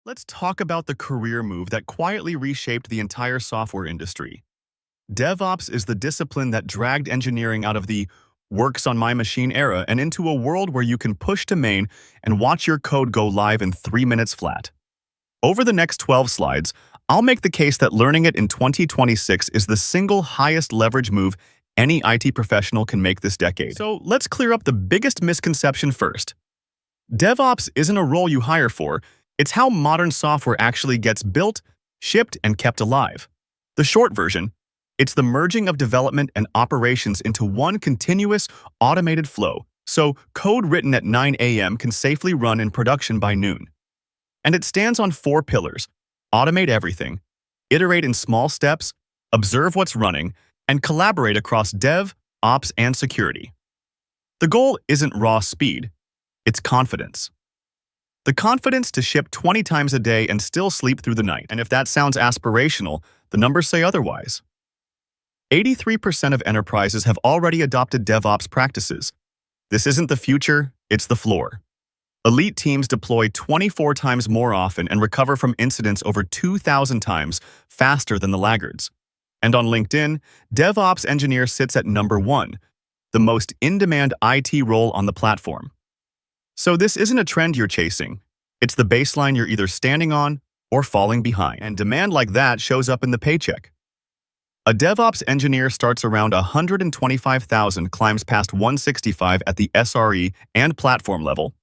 Let's talk about the career move that quietly reshaped the entire software industry. DevOps is the discipline that dragged engineering out of the works on my machine era and into a world where you can push to main and watch your code go live in 3 minutes flat. Over the next 12 slides, I'll make the case that learning it in 2026 is the single highest leverage move any IT professional can make this decade. So let's clear up the biggest misconception first. DevOps isn't a role you hire for, it's how modern software actually gets built, shipped, and kept alive. The short version, it's the merging of development and operations into one continuous, automated flow, so code written at 9 a.m. can safely run in production by noon. And it stands on 4 pillars: automate everything, iterate in small steps, observe what's running, and collaborate across dev, ops, and security. The goal isn't raw speed, it's confidence. The confidence to ship 20 times a day and still sleep through the night. And if that sounds aspirational, the numbers say otherwise. 83% of enterprises have already adopted DevOps practices. This isn't the future, it's the floor. Elite teams deploy 24 times more often and recover from incidents over 2,000 times faster than the laggards. And on LinkedIn, DevOps engineer sits at number 1, the most in-demand IT role on the platform. So this isn't a trend you're chasing. It's the baseline you're either standing on or falling behind. And demand like that shows up in the paycheck. A DevOps engineer starts around 125,000, climbs past 165 at the SRE and platform level,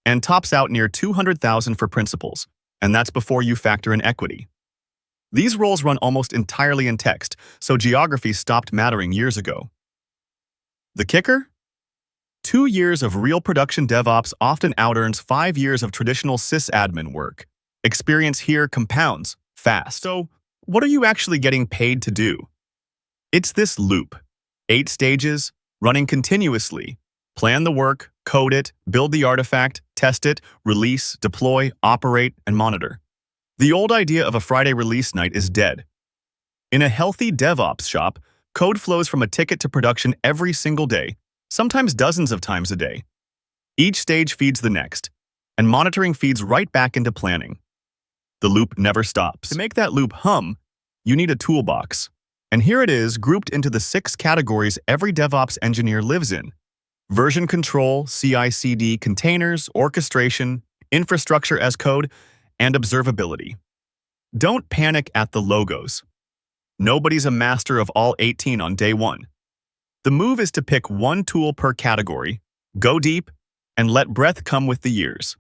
and tops out near 200,000 for principals, and that's before you factor in equity. These roles run almost entirely in text, so geography stopped mattering years ago. The kicker? 2 years of real production DevOps often out-earns 5 years of traditional sysadmin work. Experience here compounds fast. So, what are you actually getting paid to do? It's this loop. 8 stages, running continuously. Plan the work, code it, build the artifact, test it, release, deploy, operate, and monitor. The old idea of a Friday release night is dead. In a healthy DevOps shop, code flows from a ticket to production every single day, sometimes dozens of times a day. Each stage feeds the next, and monitoring feeds right back into planning. The loop never stops. To make that loop hum, you need a toolbox. And here it is, grouped into the 6 categories every DevOps engineer lives in: version control, CI/CD, containers, orchestration, infrastructure as code, and observability. Don't panic at the logos. Nobody's a master of all 18 on day 1. The move is to pick one tool per category, go deep, and let breadth come with the years.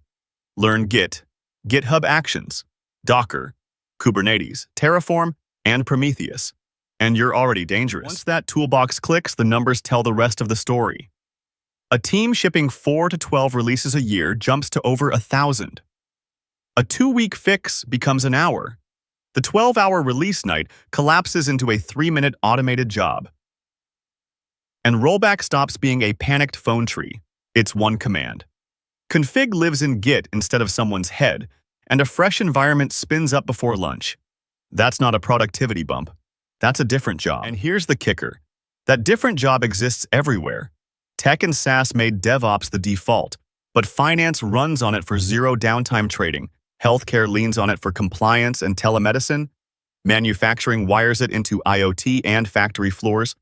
Learn Git, GitHub Actions, Docker, Kubernetes, Terraform, and Prometheus. And you're already dangerous. Once that toolbox clicks, the numbers tell the rest of the story. A team shipping 4 to 12 releases a year jumps to over 1,000. A 2-week fix becomes an hour. The 12-hour release night collapses into a 3-minute automated job. And rollback stops being a panicked phone tree. It's one command. Config lives in Git instead of someone's head, and a fresh environment spins up before lunch. That's not a productivity bump. That's a different job. And here's the kicker. That different job exists everywhere. Tech and SaaS made DevOps the default, but finance runs on it for zero downtime trading. Healthcare leans on it for compliance and telemedicine. Manufacturing wires it into IoT and factory floors.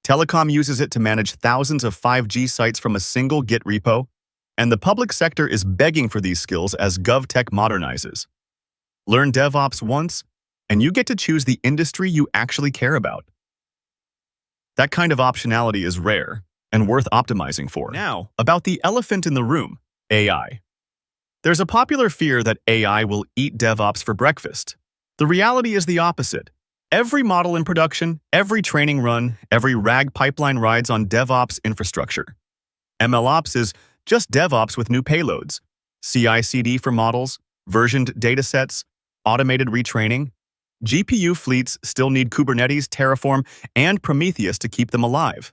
Telecom uses it to manage thousands of 5G sites from a single Git repo. And the public sector is begging for these skills as GovTech modernizes. Learn DevOps once, and you get to choose the industry you actually care about. That kind of optionality is rare and worth optimizing for. Now, about the elephant in the room, AI. There's a popular fear that AI will eat DevOps for breakfast. The reality is the opposite. Every model in production, every training run, every RAG pipeline rides on DevOps infrastructure. MLOps is just DevOps with new payloads. CI/CD for models, versioned datasets, automated retraining. GPU fleets still need Kubernetes, Terraform, and Prometheus to keep them alive.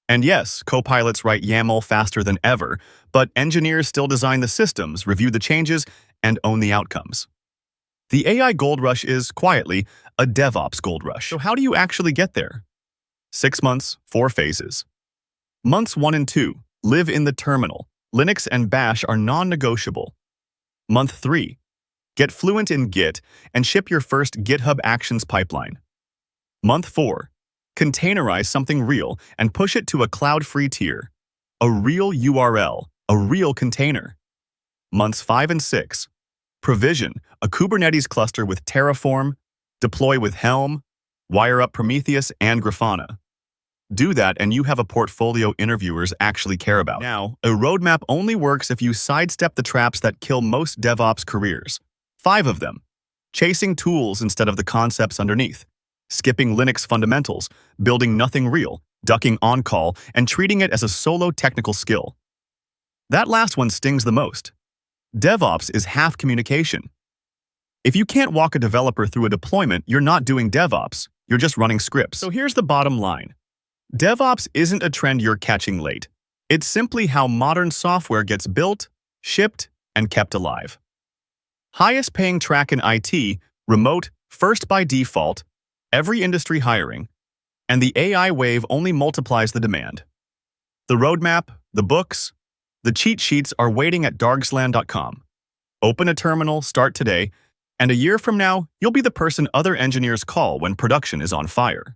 And yes, copilots write YAML faster than ever, but engineers still design the systems, review the changes, and own the outcomes. The AI gold rush is, quietly, a DevOps gold rush. So how do you actually get there? 6 months, 4 phases. Months 1 and 2, live in the terminal. Linux and Bash are non-negotiable. Month 3, Get fluent in Git and ship your first GitHub Actions pipeline. Month 4. Containerize something real and push it to a cloud-free tier. A real URL, a real container. Months 5 and 6. Provision a Kubernetes cluster with Terraform, deploy with Helm, wire up Prometheus and Grafana. Do that and you have a portfolio interviewers actually care about. Now, a roadmap only works if you sidestep the traps that kill most DevOps careers. 5 of them. Chasing tools instead of the concepts underneath. Skipping Linux fundamentals, building nothing real, ducking on-call, and treating it as a solo technical skill. That last one stings the most. DevOps is half communication. If you can't walk a developer through a deployment, you're not doing DevOps, you're just running scripts. So here's the bottom line. DevOps isn't a trend you're catching late. It's simply how modern software gets built, shipped, and kept alive. Highest paying track in IT, remote, first by default, every industry hiring, and the AI wave only multiplies the demand. The roadmap, the books, the cheat sheets are waiting at Dargslan.com. Open a terminal, start today, and a year from now, you'll be the person other engineers call when production is on fire.